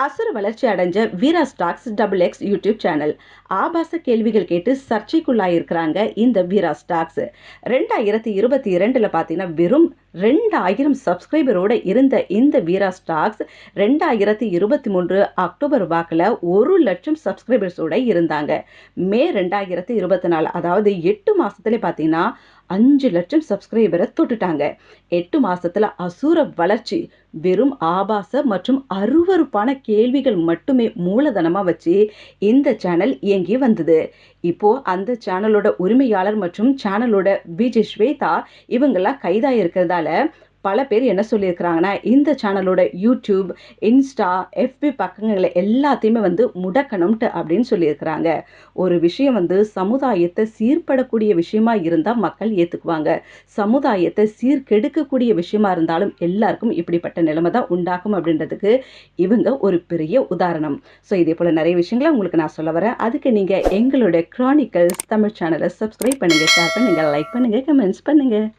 அசுர வளர்ச்சி அடைஞ்ச Veera stocks double X YouTube channel. ஆபாச கேள்விகள் கேட்டு சர்ச்சைக்குள்ளாயிருக்கிறாங்க இந்த வீரா ஸ்டாக்ஸ். 2022 பார்த்தீங்கன்னா வெறும் 2000 சப்ஸ்கிரைபரோட இருந்த இந்த வீரா ஸ்டாக்ஸ் 2023 அக்டோபர் வாக்கில் 1,00,000 சப்ஸ்கிரைபர்ஸோட இருந்தாங்க. மே 2024 அதாவது 8 மாசத்துல பார்த்தீங்கன்னா 5,00,000 சப்ஸ்கிரைபரை தொட்டுட்டாங்க. 8 மாசத்துல அசுர வளர்ச்சி. வெறும் ஆபாச மற்றும் அருவருப்பான கேள்விகள் மட்டுமே மூலதனமா வச்சு இந்த சேனல் இயங்கி வந்தது. இப்போ அந்த சேனலோட உரிமையாளர் மற்றும் சேனலோட பிஜே ஸ்வேதா இவங்கெல்லாம் கைதாயிருக்கிறதால பல பேர் என்ன சொல்லியிருக்கிறாங்கன்னா, இந்த சேனலோட யூடியூப், இன்ஸ்டா, எஃபி பக்கங்களை எல்லாத்தையுமே முடக்கணும்ட்டு அப்படின்னு சொல்லியிருக்கிறாங்க. ஒரு விஷயம் சமுதாயத்தை சீர்படக்கூடிய விஷயமா இருந்தால் மக்கள் ஏற்றுக்குவாங்க. சமுதாயத்தை சீர்கெடுக்கக்கூடிய விஷயமா இருந்தாலும் எல்லாருக்கும் இப்படிப்பட்ட நிலைமை தான் உண்டாகும் அப்படின்றதுக்கு இவங்க ஒரு பெரிய உதாரணம். ஸோ இதே போல் நிறைய விஷயங்களை உங்களுக்கு நான் சொல்ல வரேன். அதுக்கு நீங்கள் எங்களுடைய கிரானிக்கல்ஸ் தமிழ் சேனலை சப்ஸ்கிரைப் பண்ணுங்கள், ஷேர் பண்ணுங்கள், லைக் பண்ணுங்கள், கமெண்ட்ஸ் பண்ணுங்கள்.